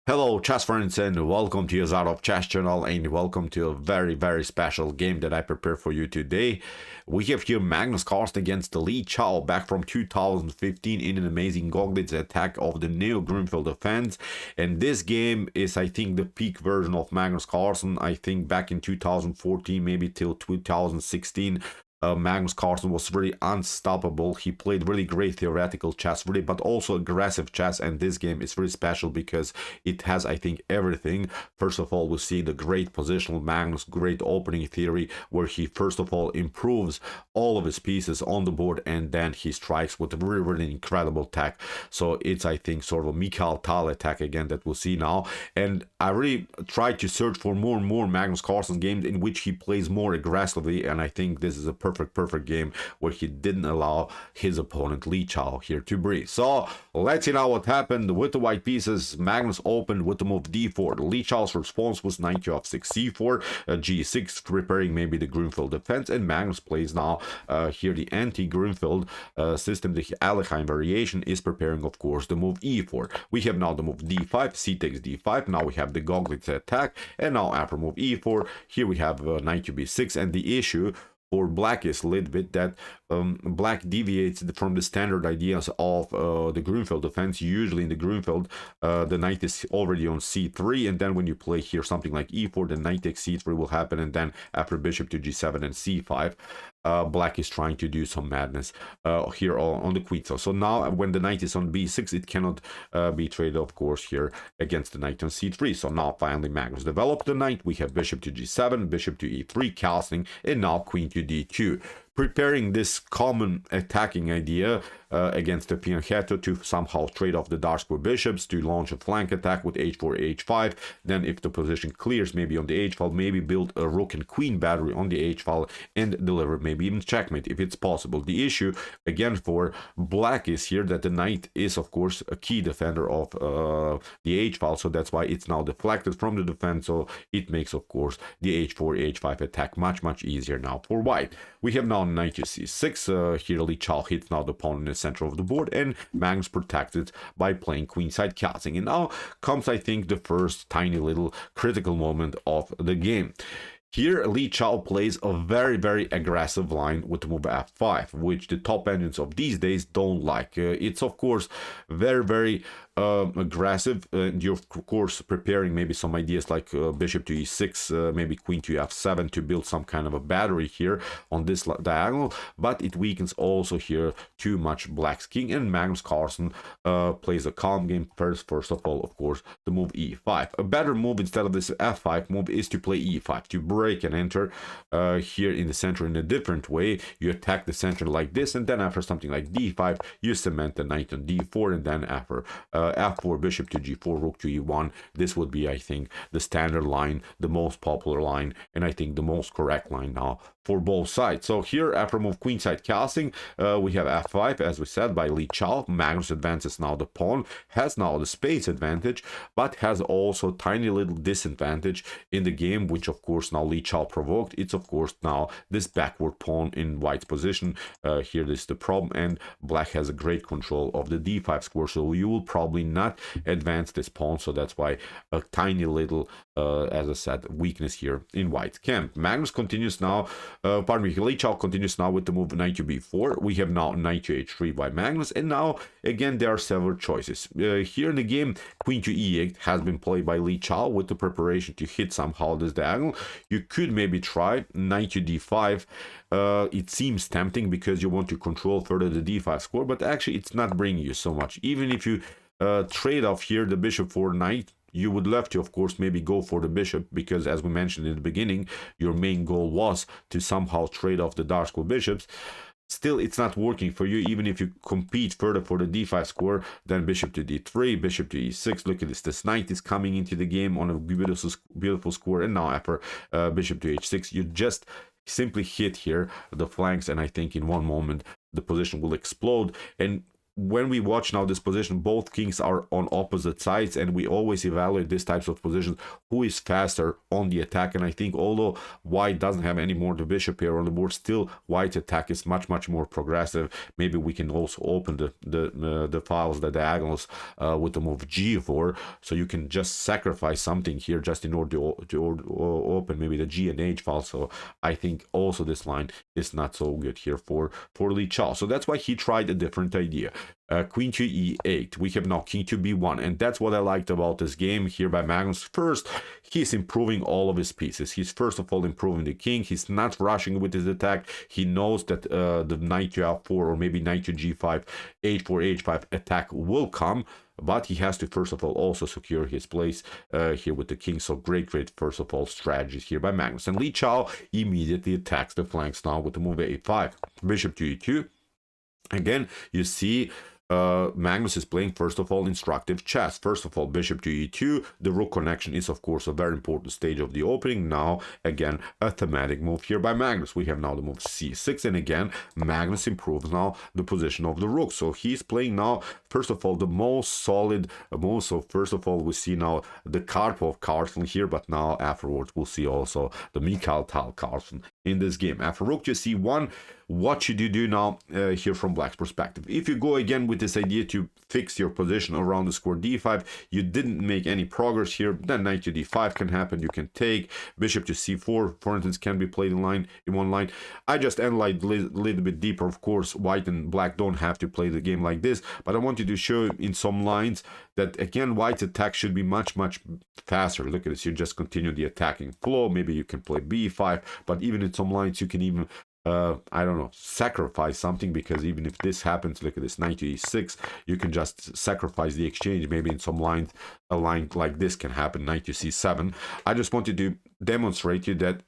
Hello chess friends and welcome to your Zarov Chess channel and welcome to a very special game that I prepared for you today. We have here Magnus Carlsen against Li Chao back from 2015 in an amazing Goglidze Attack of the Neo-Grünfeld Defense, and this game is I think the peak version of Magnus Carlsen. I think back in 2014 maybe till 2016 Magnus Carlsen was really unstoppable. He played really great theoretical chess, really, but also aggressive chess. And this game is very special because it has, I think, everything. First of all, we see the great positional Magnus, great opening theory, where he first of all improves all of his pieces on the board, and then he strikes with a really incredible attack. So it's, I think, sort of a Mikhail TAL attack again that we'll see now. And I really tried to search for more and more Magnus Carlsen games in which he plays more aggressively, and I think this is a perfect game where he didn't allow his opponent Li Chao here to breathe. So let's see now what happened with the white pieces. Magnus opened with the move d4. Li Chao's response was knight to f6 c4, g6, preparing maybe the Grünfeld defense, and Magnus plays now here the anti-Grünfeld system. The Alekhine variation is preparing, of course, the move e4. We have now the move d5, c takes d5. Now we have the Goglidze attack, and now after move e4, here we have knight to b6, and the issue for black is a little bit that black deviates from the standard ideas of the Grünfeld defense. Usually in the Grünfeld, the knight is already on c3, and then when you play here something like e4, the knight takes c3 will happen, and then after bishop to g7 and c5, black is trying to do some madness here on the queen. So now when the knight is on b6, it cannot be traded, of course, here against the knight on c3. So now finally Magnus developed the knight. We have bishop to g7, bishop to e3, castling, and now queen to d2, preparing this common attacking idea against the Nh3 to somehow trade off the dark square bishops, to launch a flank attack with h4, h5. Then if the position clears, maybe on the h file, maybe build a rook and queen battery on the h file and deliver maybe even checkmate if it's possible. The issue again for black is here that the knight is, of course, a key defender of the h file, so that's why it's now deflected from the defense. So it makes, of course, the h4, h5 attack much easier now for white. We have now knight to c6. Here Li Chao hits now the pawn in the center of the board, and Magnus protected by playing queenside castling. And now comes, I think, the first tiny little critical moment of the game. Here, Li Chao plays a very aggressive line with the move f5, which the top engines of these days don't like. It's, of course, very aggressive, and you're, of course, preparing maybe some ideas like bishop to e6, maybe queen to f7 to build some kind of a battery here on this diagonal, but it weakens also here too much black's king, and Magnus Carlsen plays a calm game. First of all, of course, the move e5. A better move instead of this f5 move is to play e5, to break and enter here in the center in a different way. You attack the center like this, and then after something like d5, you cement the knight on d4, and then after f4, bishop to g4, rook to e1. This would be, I think, the standard line, the most popular line, and I think the most correct line now for both sides. So here, after move queenside casting, we have f5, as we said, by Li Chao. Magnus advances now the pawn, has now the space advantage, but has also tiny little disadvantage in the game, which, of course, now Li Chao provoked. It's, of course, now this backward pawn in white's position. Here is the problem, and black has a great control of the d5 square, so you will probably not advance this pawn. So that's why a tiny little, as I said, weakness here in white's camp. Magnus continues now, Li Chao continues now with the move knight to b4. We have now knight to h3 by Magnus, and now again there are several choices. Here in the game, queen to e8 has been played by Li Chao with the preparation to hit somehow this diagonal. You could maybe try knight to d5. It seems tempting because you want to control further the d5 score, but actually it's not bringing you so much. Even if you trade off here the bishop for knight, you would love to, of course, maybe go for the bishop, because as we mentioned in the beginning, your main goal was to somehow trade off the dark square bishops. Still, it's not working for you. Even if you compete further for the d5 score, then bishop to d3, bishop to e6. Look at this knight is coming into the game on a beautiful score, and now after bishop to h6, you just simply hit here the flanks, and I think in one moment the position will explode. And when we watch now this position, both kings are on opposite sides, and we always evaluate these types of positions, who is faster on the attack. And I think although white doesn't have any more the bishop here on the board, still white's attack is much more progressive. Maybe we can also open the files, the diagonals, with the move g4, so you can just sacrifice something here just in order to open maybe the g and h file. So I think also this line is not so good here for Li Chao. So that's why he tried a different idea. Queen to e8. We have now king to b1, and that's what I liked about this game here by Magnus. First, he's improving all of his pieces. He's first of all improving the king. He's not rushing with his attack. He knows that the knight to f4 or maybe knight to g5, h4, h5 attack will come, but he has to first of all also secure his place here with the king. So great first of all strategies here by Magnus. And Li Chao immediately attacks the flanks now with the move a5, bishop to e2. Again, you see Magnus is playing first of all instructive chess. First of all, bishop to e2. The rook connection is of course a very important stage of the opening. Now again a thematic move here by Magnus. We have now the move c6, and again Magnus improves now the position of the rook. So he's playing now first of all the most solid move. So first of all we see now the Karpov Carlsen here, but now afterwards we'll see also the Mikhail Tal Carlsen in this game. After rook to c1, what should you do now here from black's perspective? If you go again with this idea to fix your position around the square d5, you didn't make any progress here, then knight to d5 can happen. You can take bishop to c4, for instance, can be played in one line. I just analyzed a little bit deeper. Of course, white and black don't have to play the game like this, but I wanted to show in some lines that again white's attack should be much faster. Look at this, you just continue the attacking flow. Maybe you can play b5, but even in some lines you can even I don't know, sacrifice something, because even if this happens, look at this, knight to e6, you can just sacrifice the exchange. Maybe in some lines a line like this can happen, knight to c7. I just wanted to demonstrate you that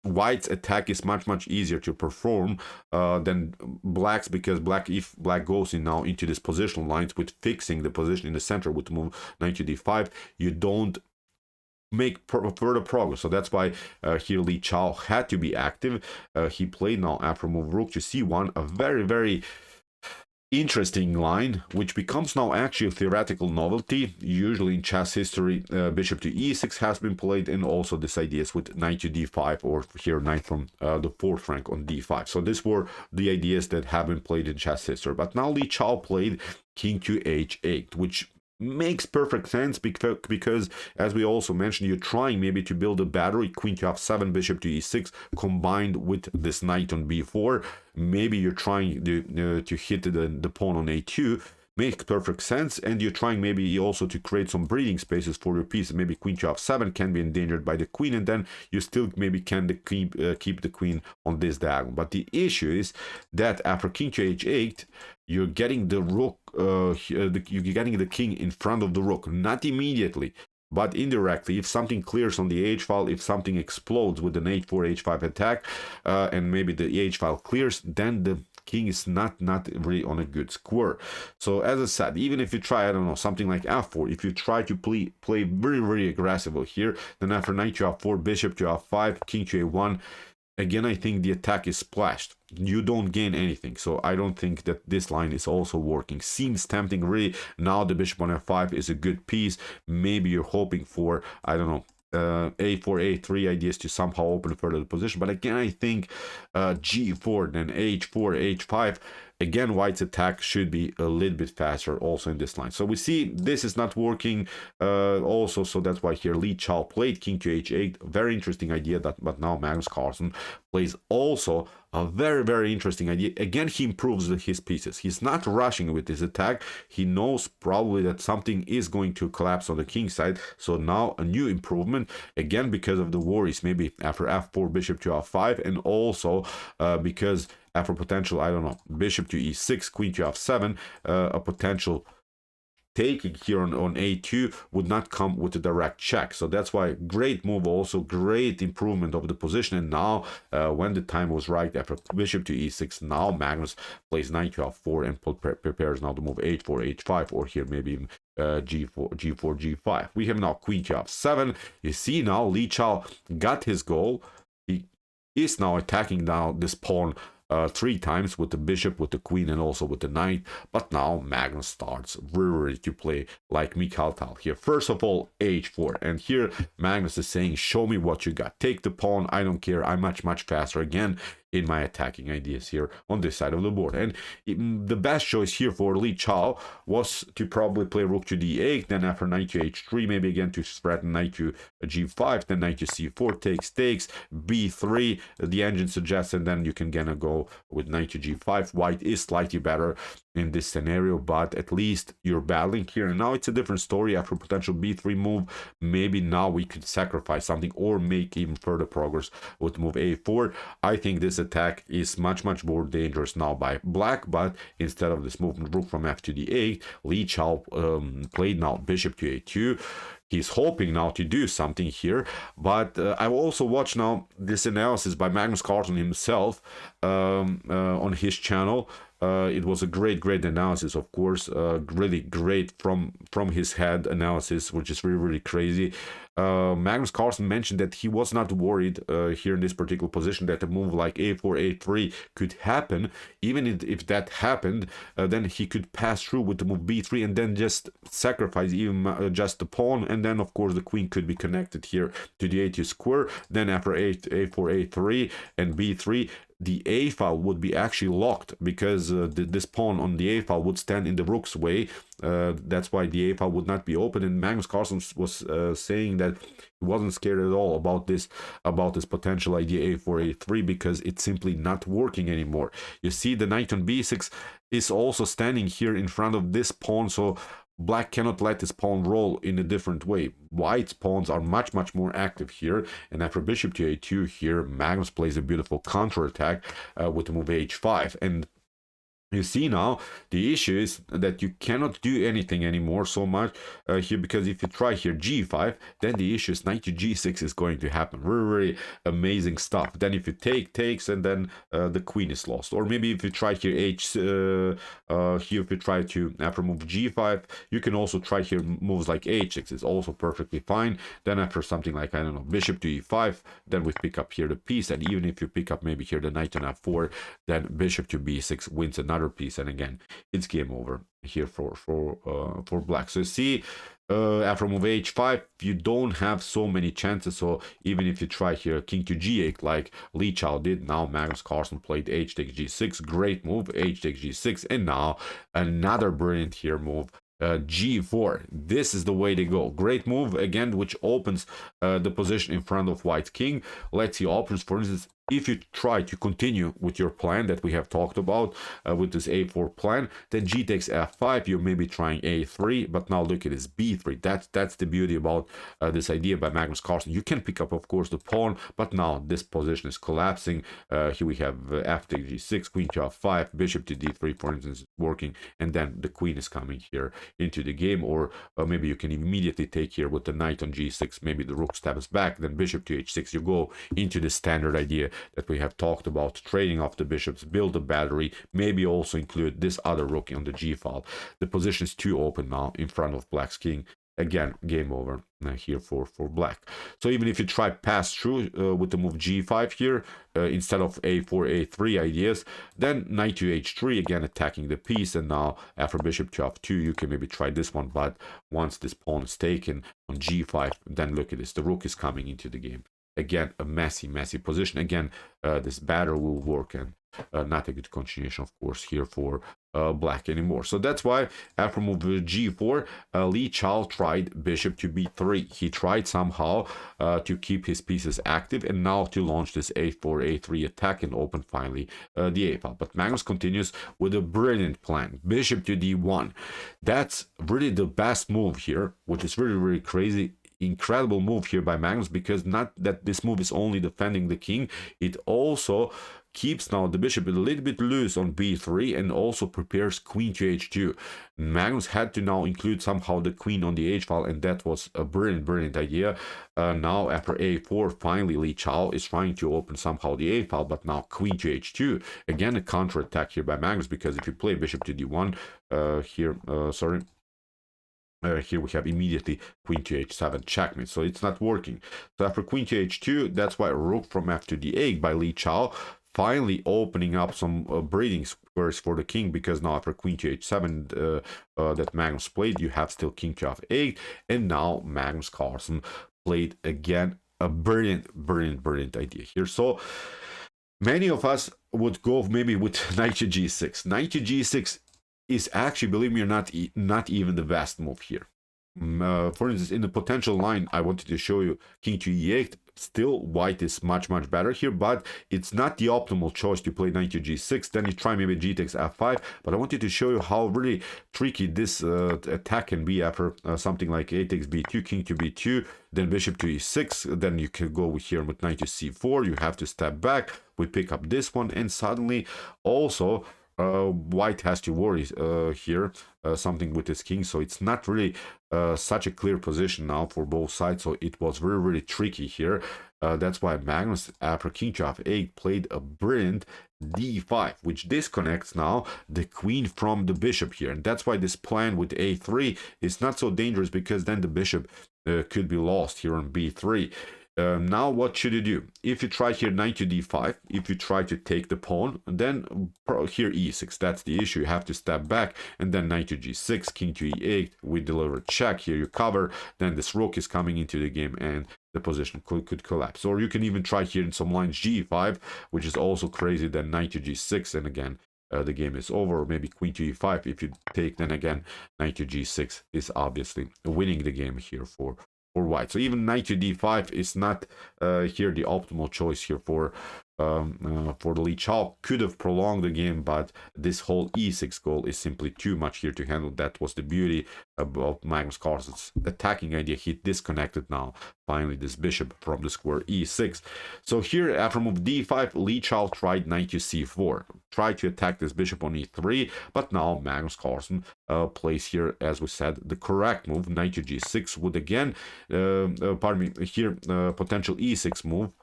white's attack is much easier to perform than black's, because if black goes in now into this positional lines with fixing the position in the center with the move knight to d5, you don't make further progress. So that's why here Li Chao had to be active. He played now after move rook to c1, a very interesting line, which becomes now actually a theoretical novelty. Usually in chess history, bishop to e6 has been played, and also this ideas with knight to d5, or here knight from the fourth rank on d5. So these were the ideas that have been played in chess history. But now Li Chao played king to h8, which makes perfect sense, because as we also mentioned, you're trying maybe to build a battery, queen to f7, bishop to e6, combined with this knight on b4. Maybe you're trying to hit the pawn on a2. Makes perfect sense. And you're trying maybe also to create some breathing spaces for your piece. Maybe queen to f7 can be endangered by the queen, and then you still maybe can keep the queen on this diagonal. But the issue is that after king to h8, you're getting the rook, you're getting the king in front of the rook, not immediately, but indirectly. If something clears on the h file, if something explodes with an h4 h5 attack, and maybe the h file clears, then the king is not really on a good square. So as I said, even if you try, I don't know, something like f4, if you try to play very aggressive here, then after knight to f4, bishop to f5, king to a1, again I think the attack is splashed. You don't gain anything. So I don't think that this line is also working. Seems tempting really. Now the bishop on f5 is a good piece. Maybe you're hoping for, I don't know, a4, a3 ideas to somehow open further the position. But again, I think g4, then h4, h5. Again, white's attack should be a little bit faster also in this line. So we see this is not working also. So that's why here Li Chao played king to h8. Very interesting idea, but now Magnus Carlsen plays also a very interesting idea. Again, he improves his pieces. He's not rushing with his attack. He knows probably that something is going to collapse on the king side. So now a new improvement, again, because of the worries maybe after f4, bishop to f5, and also because after potential, I don't know, bishop to e6, queen to f7, a potential taking here on a2 would not come with a direct check. So that's why great move, also great improvement of the position. And now when the time was right, after bishop to e6, now Magnus plays knight to f4 and prepares now to move h4, h5, or here maybe even g4, g5. We have now queen to f7. You see now Li Chao got his goal. He is now attacking now this pawn three times with the bishop, with the queen, and also with the knight. But now Magnus starts ready to play like Mikhail here. First of all, h4, and here Magnus is saying, show me what you got. Take the pawn, I don't care, I'm much faster again in my attacking ideas here on this side of the board. And the best choice here for Li Chao was to probably play rook to d8, then after knight to h3, maybe again to threaten knight to g5, then knight to c4, takes, b3, the engine suggests, and then you can gonna go with knight to g5. White is slightly better in this scenario, but at least you're battling here. And now it's a different story after potential b3 move. Maybe now we could sacrifice something or make even further progress with move a4. I think this attack is much more dangerous now by black, but instead of this movement rook from f to d8, Li Chao played now bishop to a2. He's hoping now to do something here, but I also watched now this analysis by Magnus Carlsen himself on his channel. It was a great analysis, of course, really great from his head analysis, which is really crazy. Magnus Carlsen mentioned that he was not worried here in this particular position that a move like a4, a3 could happen. Even if that happened, then he could pass through with the move b3 and then just sacrifice even just the pawn, and then of course the queen could be connected here to the a2 square. Then after a4, a3 and b3, the a file would be actually locked because this pawn on the a file would stand in the rook's way. That's why the a file would not be open. And Magnus Carlsen was saying that he wasn't scared at all about this potential idea a4, a3, because it's simply not working anymore. You see, the knight on b6 is also standing here in front of this pawn, so black cannot let this pawn roll in a different way. White's pawns are much more active here, and after bishop to a2 here, Magnus plays a beautiful counterattack with the move h5. And you see now the issue is that you cannot do anything anymore so much here, because if you try here g5, then the issue is knight to g6 is going to happen. Very amazing stuff. Then if you takes, and then the queen is lost. Or maybe if you try here here if you try to after move g5, you can also try here moves like h6 is also perfectly fine. Then after something like, I don't know, bishop to e5, then we pick up here the piece, and even if you pick up maybe here the knight on f4, then bishop to b6 wins another piece, and again it's game over here for black. So you see, after move h5, you don't have so many chances. So even if you try here king to g8 like Li Chao did, now Magnus Carlsen played h takes g6, great move, h takes g6, and now another brilliant here move, g4. This is the way to go. Great move again, which opens the position in front of white's king. Let's see options. For instance, if you try to continue with your plan that we have talked about with this a4 plan, then g takes f5, you may be trying a3, but now look at this b3. That's the beauty about this idea by Magnus Carlsen. You can pick up, of course, the pawn, but now this position is collapsing. Here we have f takes g6, queen to f5, bishop to d3, for instance, working, and then the queen is coming here into the game. Or maybe you can immediately take here with the knight on g6, maybe the rook steps back, then bishop to h6, you go into the standard idea that we have talked about, trading off the bishops, build a battery, maybe also include this other rook on the g file. The position is too open now in front of black's king. Again, game over here for black. So even if you try pass through with the move g5 here, instead of a4, a3 ideas, then knight to h3, again attacking the piece. And now after bishop to f2, you can maybe try this one, but once this pawn is taken on g5, then look at this, the rook is coming into the game. Again, a messy position. Again, this batter will work, and not a good continuation, of course, here for black anymore. So that's why after move g4, Li Chao tried bishop to b3. He tried somehow to keep his pieces active, and now to launch this a4, a3 attack and open finally the a file. But Magnus continues with a brilliant plan. Bishop to d1. That's really the best move here, which is really crazy. Incredible move here by Magnus, because not that this move is only defending the king, it also keeps now the bishop a little bit loose on b3 and also prepares queen to h2. Magnus had to now include somehow the queen on the h file, and that was a brilliant idea. Now after a4, finally Li Chao is trying to open somehow the a file, but now queen to h2. Again, a counter attack here by Magnus, because if you play bishop to d1 here we have immediately queen to h7 checkmate, so it's not working. So after queen to h2, that's why rook from f to d8 by Li Chao finally opening up some breeding squares for the king, because now after queen to h7 that Magnus played, you have still king to f8, and now Magnus Carlsen played again a brilliant idea here. So many of us would go maybe with knight to g6. Knight to g6 is actually, believe me or not, not even the best move here. For instance, in the potential line, I wanted to show you king to e8. Still, white is much better here, but it's not the optimal choice to play knight to g6. Then you try maybe g takes f5, but I wanted to show you how really tricky this attack can be after something like a takes b2, king to b2, then bishop to e6. Then you can go with here with knight to c4. You have to step back. We pick up this one, and suddenly also white has to worry here something with his king. So it's not really such a clear position now for both sides. So it was really tricky here. That's why Magnus, after king to f8, played a brilliant d5, which disconnects now the queen from the bishop here. And that's why this plan with a3 is not so dangerous, because then the bishop could be lost here on b3. Now what should you do? If you try here knight to d5, if you try to take the pawn, then here e6, that's the issue. You have to step back, and then knight to g6, king to e8, we deliver a check. Here you cover, then this rook is coming into the game, and the position could collapse. Or you can even try here in some lines g5, which is also crazy, then knight to g6, and again the game is over. Or maybe queen to e5, if you take, then again knight to g6 is obviously winning the game here for white. So even knight to d5 is not here the optimal choice here for the lead. Chao could have prolonged the game, but this whole e6 goal is simply too much here to handle. That was the beauty about Magnus Carlsen's attacking idea. He disconnected now finally this bishop from the square e6. So here after move d5, Li Chao tried knight to c4, tried to attack this bishop on e3, but now Magnus Carlsen plays here, as we said, the correct move, knight to g6, with again pardon me, here potential e6 move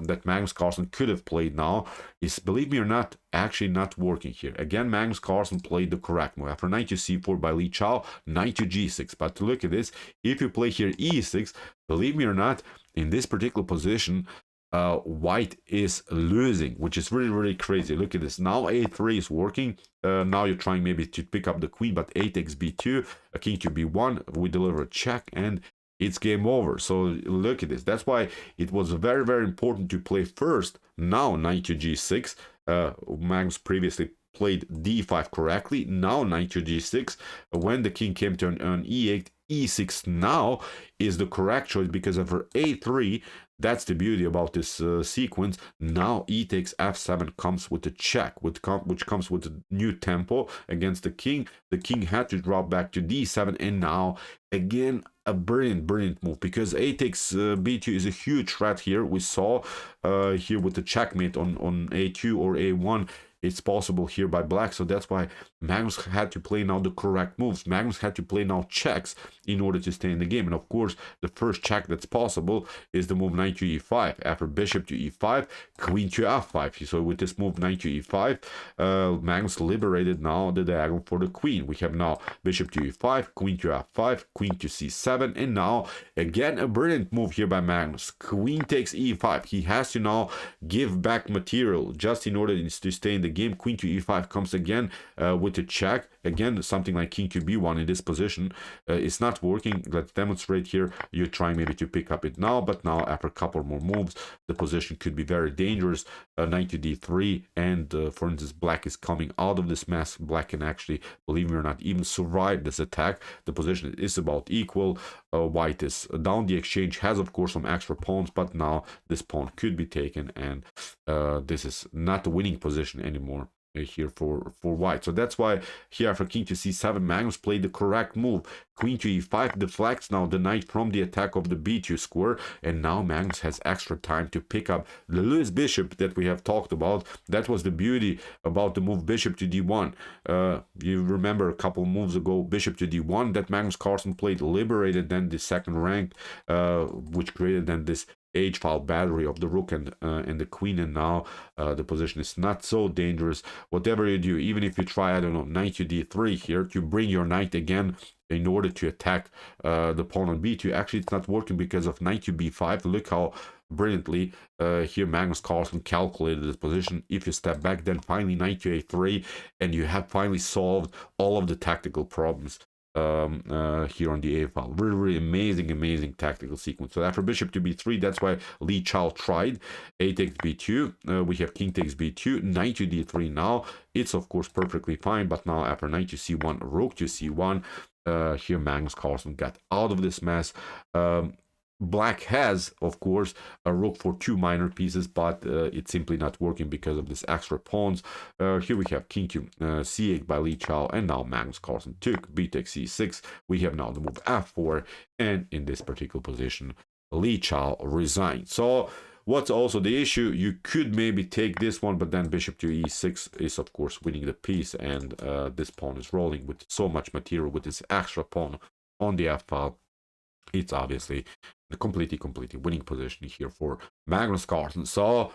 that Magnus Carlsen could have played now is, believe me or not, actually not working here. Again, Magnus Carlsen played the correct move. After knight to c4 by Li Chao, knight to g6. But look at this, if you play here e6, believe me or not, in this particular position, white is losing, which is really crazy. Look at this. Now a3 is working. Now you're trying maybe to pick up the queen, but a takes b2, a king to b1, we deliver a check, and it's game over. So look at this. That's why it was very important to play first. Now knight to g6. Magnus previously played d5 correctly. Now knight to g6. When the king came to an e8, e6 now is the correct choice, because of her a3. That's the beauty about this sequence. Now e takes f7 comes with a check, which comes with a new tempo against the king. The king had to drop back to d7, and now again a brilliant move, because a takes b2 is a huge threat here. We saw here with the checkmate on a2 or a1. It's possible here by black. So that's why Magnus had to play now the correct moves. Magnus had to play now checks in order to stay in the game. And of course, the first check that's possible is the move knight to e5. After bishop to e5, queen to f5. So with this move knight to e5, Magnus liberated now the diagonal for the queen. We have now bishop to e5, queen to f5, queen to c7, and now again a brilliant move here by Magnus. Queen takes e5. He has to now give back material just in order to stay in the game. Queen to e5 comes again with a check. Again, something like king to b1 in this position is not working. Let's demonstrate here. You're trying maybe to pick up it now, but now after a couple more moves, the position could be very dangerous. Knight to d3, and for instance, black is coming out of this mess. Black can actually, believe me or not, even survive this attack. The position is about equal. White is down the exchange, has of course some extra pawns, but now this pawn could be taken, and this is not a winning position anymore here for white. So that's why here after king to c7, Magnus played the correct move. Queen to e5 deflects now the knight from the attack of the b2 square, and now Magnus has extra time to pick up the loose bishop that we have talked about. That was the beauty about the move bishop to d1. You remember a couple moves ago, bishop to d1, that Magnus Carlsen played, liberated then the second rank, which created then this H-file battery of the rook and the queen, and now the position is not so dangerous. Whatever you do, even if you try, I don't know, knight to d3 here to bring your knight again in order to attack the pawn on b2, actually it's not working because of knight to b5. Look how brilliantly here Magnus Carlsen calculated this position. If you step back, then finally knight to a3, and you have finally solved all of the tactical problems here on the A file. Really, really amazing tactical sequence. So after bishop to b3, that's why Chao tried. A takes b2, we have king takes b2, knight to d3 now. It's of course perfectly fine, but now after knight to c1, rook to c1, here Magnus Carlsen got out of this mess. Black has, of course, a rook for 2 minor pieces, but it's simply not working because of this extra pawns. Here we have king to c8 by Chao, and now Magnus Carlsen took b takes c6. We have now the move f4, and in this particular position, Chao resigned. So what's also the issue? You could maybe take this one, but then bishop to e6 is of course winning the piece, and this pawn is rolling with so much material with this extra pawn on the f file. It's obviously the completely winning position here for Magnus Carlsen. So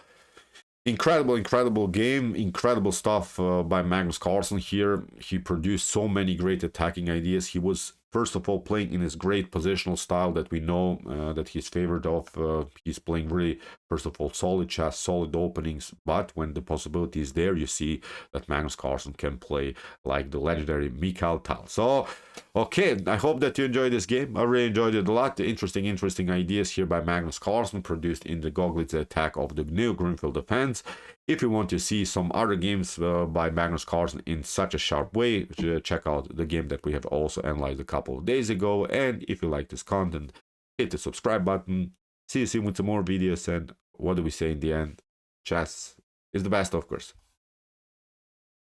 incredible game, incredible stuff by Magnus Carlsen here. He produced so many great attacking ideas. He was first of all playing in his great positional style that we know that he's favored of. He's playing really, first of all, solid chess, solid openings, but when the possibility is there, you see that Magnus Carlsen can play like the legendary Mikhail Tal. So okay, I hope that you enjoyed this game. I really enjoyed it a lot. Interesting ideas here by Magnus Carlsen produced in the Goglidze Attack of the Neo-Grünfeld Defense. If you want to see some other games by Magnus Carlsen in such a sharp way, check out the game that we have also analyzed a couple of days ago. And if you like this content, hit the subscribe button. See you soon with some more videos. And what do we say in the end? Chess is the best, of course.